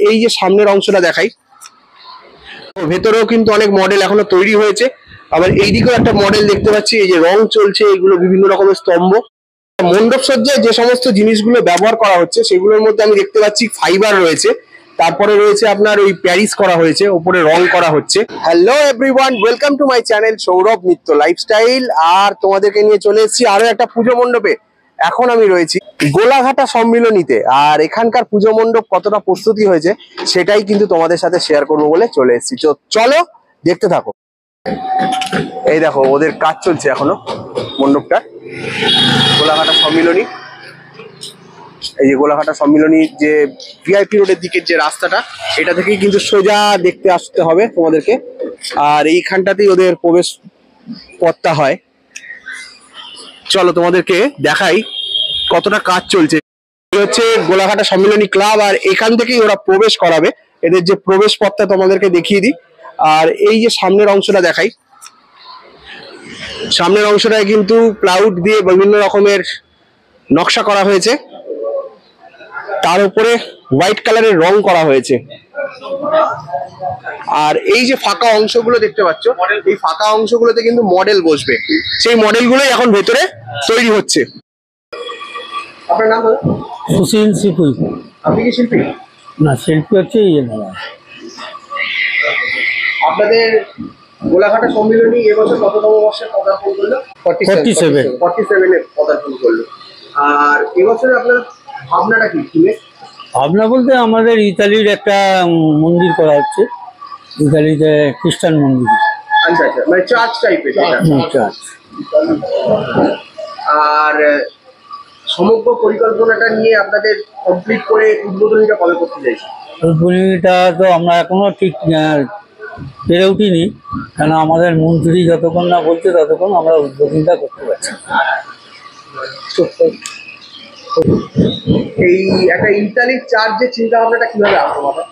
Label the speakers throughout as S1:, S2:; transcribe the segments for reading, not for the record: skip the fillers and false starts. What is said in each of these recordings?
S1: এই যে সামনের অংশটা দেখাই, ভেতরেও কিন্তু অনেক মডেল এখনো তৈরি হয়েছে। আবার এইদিকেও একটা মডেল দেখতে পাচ্ছি, এই যে রং চলছে, এগুলো বিভিন্ন রকমের স্তম্ভ। মণ্ডপ সজ্জায় যে সমস্ত জিনিসগুলো ব্যবহার করা হচ্ছে সেগুলোর মধ্যে আমি দেখতে পাচ্ছি ফাইবার রয়েছে, তারপরে রয়েছে আপনার ওই প্যারিস করা হয়েছে, উপরে রং করা হচ্ছে। Hello everyone, welcome to my channel Sourav নিত্য লাইফস্টাইল। আর তোমাদেরকে নিয়ে চলে এসেছি আরো একটা পুজো মণ্ডপে। এখন আমি রয়েছি গোলাঘাটা সম্মিলনীতে, আর এখানকার পুজো মণ্ডপ কতটা প্রস্তুতি হয়েছে সেটাই কিন্তু তোমাদের সাথে শেয়ার করবো বলে চলে এসেছি। চলো দেখতে থাকো। এই দেখো ওদের কাজ চলছে এখনো মণ্ডপটা, গোলাঘাটা সম্মিলনী। এই যে গোলাঘাটা সম্মিলনীর যে ভিআইপি রোডের দিকের যে রাস্তাটা, এটা থেকেই কিন্তু সোজা দেখতে আসতে হবে তোমাদেরকে। আর এইখানটাতেই ওদের প্রবেশ পথটা হয়। চলো তোমাদেরকে দেখাই কতটা কাজ চলছে। হচ্ছে গোলাঘাটা সম্মিলনী ক্লাব, আর এখান থেকেই ওরা প্রবেশ করাবে। এদের যে প্রবেশ পথটা তোমাদেরকে দেখিয়ে দিই। আর এই যে সামনের অংশটা দেখাই, সামনের অংশটায় কিন্তু প্লাউড দিয়ে বিভিন্ন রকমের নকশা করা হয়েছে, তার উপরে হোয়াইট কালারের রং করা হয়েছে। আর এই যে ফাঁকা অংশগুলো দেখতে পাচ্ছ, এই ফাঁকা অংশগুলোতে কিন্তু মডেল বসবে, সেই মডেলগুলোই এখন ভেতরে তৈরি হচ্ছে। আপনার নাম?
S2: সুশীল শিল্পী।
S1: আপনি কি শিল্পী?
S2: না, শিল্পী হচ্ছে
S1: আপনাদের গোলাঘাটা সম্মিলনী এবছর কততম বর্ষে পদার্পণ করলো? 47 পদার্পণ করলো। আর এবছরে আপনার ভাবনাটা কি?
S2: ভাবনা বলতে আমাদের ইতালির একটা মন্দির করা হচ্ছে, ইতালিতে খ্রিস্টান মন্দির।
S1: আচ্ছা আচ্ছা, মানে চার্চ টাইপের।
S2: চার্চ।
S1: আর সমগ্র পরিকল্পনাটা নিয়ে আপনাদের কমপ্লিট করে উদ্বোধনীটা কবে করতে চাইছি?
S2: উদ্বোধনীটা তো আমরা এখনো ঠিক পেরে উঠিনি, কেন আমাদের মন্ত্রী যতক্ষণ না বলছে ততক্ষণ আমরা উদ্বোধনীটা করতে পারছি।
S1: এই একটা ইতালির চার্চের চিন্তা ভাবনাটা কিভাবে আসলো মাথায়?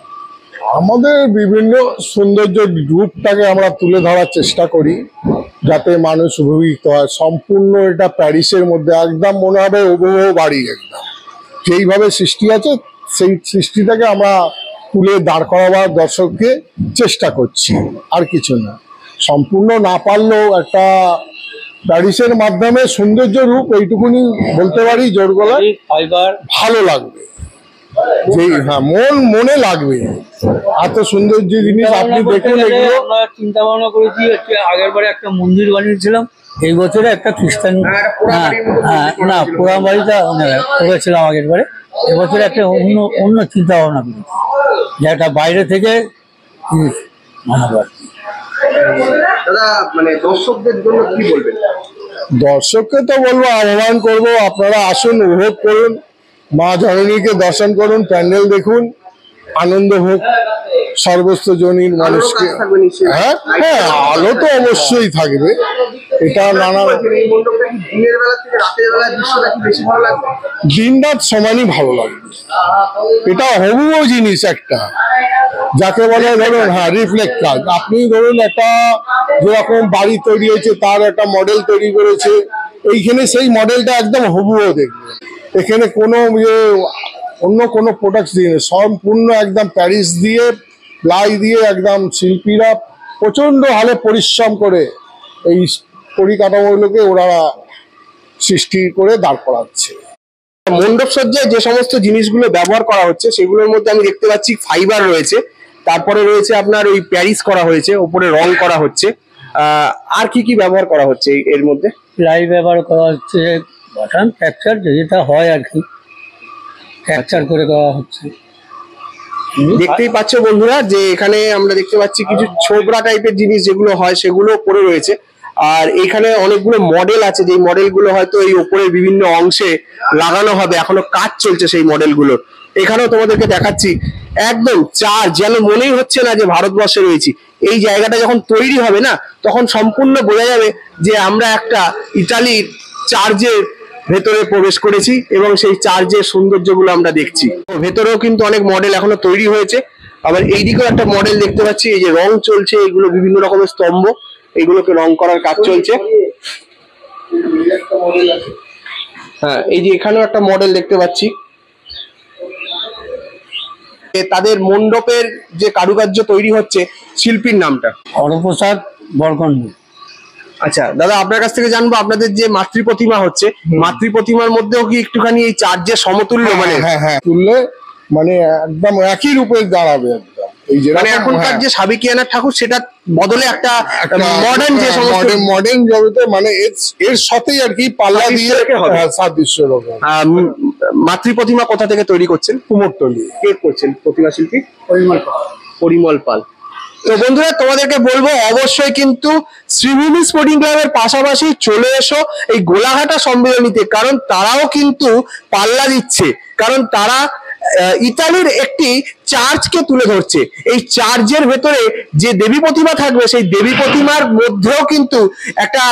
S3: আমাদের বিভিন্ন সৌন্দর্য রূপটাকে আমরা তুলে ধরার চেষ্টা করি যাতে মানুষ উপভোগিত হয়। সম্পূর্ণ এটা প্যারিসের মধ্যে, একদম মনে হবে হুবহু বাড়ি, একদম যেইভাবে সৃষ্টি আছে সেই সৃষ্টিটাকে আমরা তুলে দাঁড় করাবার দর্শককে চেষ্টা করছি, আর কিছু না। সম্পূর্ণ না পারলেও একটা প্যারিসের মাধ্যমে সৌন্দর্য রূপ এইটুকুনি বলতে পারি জোর গলায়, ভালো লাগবে। হ্যাঁ, মনে লাগবে। এত সুন্দর যে জিনিস আপনি দেখুন। এগুলো
S2: আমরা চিন্তা ভাবনা করেছি, আগের বারে একটা মন্দির বানিয়েছিলাম, এই বছরে একটা খ্রিস্টান, না পোড়া বাড়িটা করেছিলাম আগের বারে। এবছরে একটা অন্য চিন্তা ভাবনা করেছি, যে একটা বাইরে থেকে
S1: দাদা, মানে দর্শকদের জন্য কি বলবেন?
S3: দর্শককে তো বলবো, আহ্বান করবো আপনারা আসুন, উপভোগ করুন, মা জননীকে দর্শন করুন, প্যান্ডেল দেখুন, আনন্দ হোক সর্বস্ত জনীর মানুষকে। হ্যাঁ হ্যাঁ, আলো তো অবশ্যই থাকবে। এটা নানা দিন রাত সমানই ভালো লাগবে। এটা হুবহু জিনিস একটা, যাকে বলে ধরুন হ্যাঁ রিফ্লেক্ট কাজ। আপনি ধরুন একটা যেরকম বাড়ি তৈরি হয়েছে তার একটা মডেল তৈরি করেছে, এইখানে সেই মডেলটা একদম হুবহু দেখবে। এখানে কোনো অন্য কোনো প্রোডাক্ট দিয়ে সম্পূর্ণ একদম প্যারিস দিয়ে প্লাই দিয়ে একদম শিল্পীরা প্রচণ্ড হালে পরিশ্রম করে এই পরিকাঠামোগুলোকে ওরা সৃষ্টি করে দাঁড় করাচ্ছে।
S1: মণ্ডপ সজ্জায় যে সমস্ত জিনিসগুলো ব্যবহার করা হচ্ছে সেগুলোর মধ্যে আমি দেখতে পাচ্ছি ফাইবার রয়েছে, তারপরে রয়েছে আপনার ওই প্যারিস করা হয়েছে, উপরে রং করা হচ্ছে। আর কি কি ব্যবহার করা হচ্ছে এর মধ্যে?
S2: প্লাই ব্যবহার করা হচ্ছে, বাটান ফ্র্যাকচার যেটা হয় আর কি, ফ্র্যাকচার করে দেওয়া হচ্ছে।
S1: দেখতেই পাচ্ছ বন্ধুরা যে এখানে আমরা দেখতে পাচ্ছি কিছু ছোবরা টাইপের জিনিস যেগুলো হয় সেগুলো পড়ে রয়েছে। আর এখানে অনেকগুলো মডেল আছে, যে মডেলগুলো হয়তো এই উপরের বিভিন্ন অংশে লাগানো হবে, এখনো কাজ চলছে সেই মডেলগুলোর। এখানেও তোমাদেরকে দেখাচ্ছি একদম চার্জ, যেন মনেই হচ্ছে না যে ভারতবর্ষে রয়েছি। এই জায়গাটা যখন তৈরি হবে না, তখন সম্পূর্ণ বোঝা যাবে যে আমরা একটা ইতালির চার্জের ভেতরে প্রবেশ করেছি এবং সেই চার্জের সৌন্দর্যগুলো আমরা দেখছি। ভেতরেও কিন্তু অনেক মডেল এখনো তৈরি হয়েছে। আবার এইদিকেও একটা মডেল দেখতে পাচ্ছি, এই যে রং চলছে, এগুলো বিভিন্ন রকমের স্তম্ভ, এগুলোকে রং করার কাজ চলছে। হ্যাঁ, এই যে এখানেও একটা মডেল দেখতে পাচ্ছি। তাদের মণ্ডপের যে কারুকার্য তৈরি হচ্ছে, শিল্পীর নামটা?
S2: হরপ্রসাদ বরকন্ড।
S1: আচ্ছা দাদা, আপনার কাছ থেকে জানবো, আপনাদের যে মাতৃ প্রতিমা হচ্ছে, মাতৃ প্রতিমার মধ্যেও কি একটুখানি এই চার্জের সমতুল্য মানে?
S3: হ্যাঁ হ্যাঁ, তুললে মানে একদম একই রূপে দাঁড়াবে একদম। এই যে
S1: মানে এখনকার যে সাবেকিয়ানা ঠাকুর, সেটা বদলে একটা মডার্ন যে সমস্ত
S3: মডার্ন জগতে মানে এর সাথেই আর কি পাল্লা দিয়ে
S1: সাদৃশ্য হবে।
S3: সাদৃশ্য রকম।
S1: মাতৃ প্রতিমা কোথা থেকে তৈরি করছেন?
S3: কুমোরটলি।
S1: কে করছেন প্রতিমা শিল্পী? পরিমল পাল। তো বন্ধুরা, তোমাদেরকে বলবো অবশ্যই কিন্তু শ্রীভূমি স্পোর্টিং ক্লাবের পাশাপাশি চলে এসো এই গোলাঘাটা সম্মেলনীতে, কারণ তারাও কিন্তু পাল্লা দিচ্ছে, কারণ তারা ইতালির একটি চার্চকে তুলে ধরছে। এই চার্চের ভেতরে যে দেবী প্রতিমা থাকবে, সেই দেবী প্রতিমার মধ্যেও কিন্তু একটা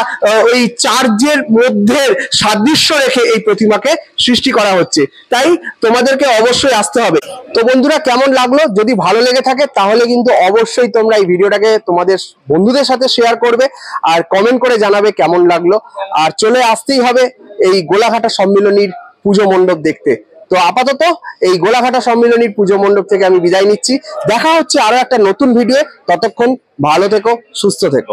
S1: ওই চার্চের মধ্যে সাদৃশ্য রেখে এই প্রতিমাকে সৃষ্টি করা হচ্ছে। তাই তোমাদেরকে অবশ্যই আসতে হবে। তো বন্ধুরা, কেমন লাগলো? যদি ভালো লেগে থাকে তাহলে কিন্তু অবশ্যই তোমরা এই ভিডিওটাকে তোমাদের বন্ধুদের সাথে শেয়ার করবে আর কমেন্ট করে জানাবে কেমন লাগলো। আর চলে আসতেই হবে এই গোলাঘাটা সম্মিলনীর পুজো মণ্ডপ দেখতে। তো আপাতত এই গোলাঘাটা সম্মিলনীর পুজো মণ্ডপ থেকে আমি বিদায় নিচ্ছি। দেখা হচ্ছে আরো একটা নতুন ভিডিও। ততক্ষণ ভালো থেকো, সুস্থ থেকো।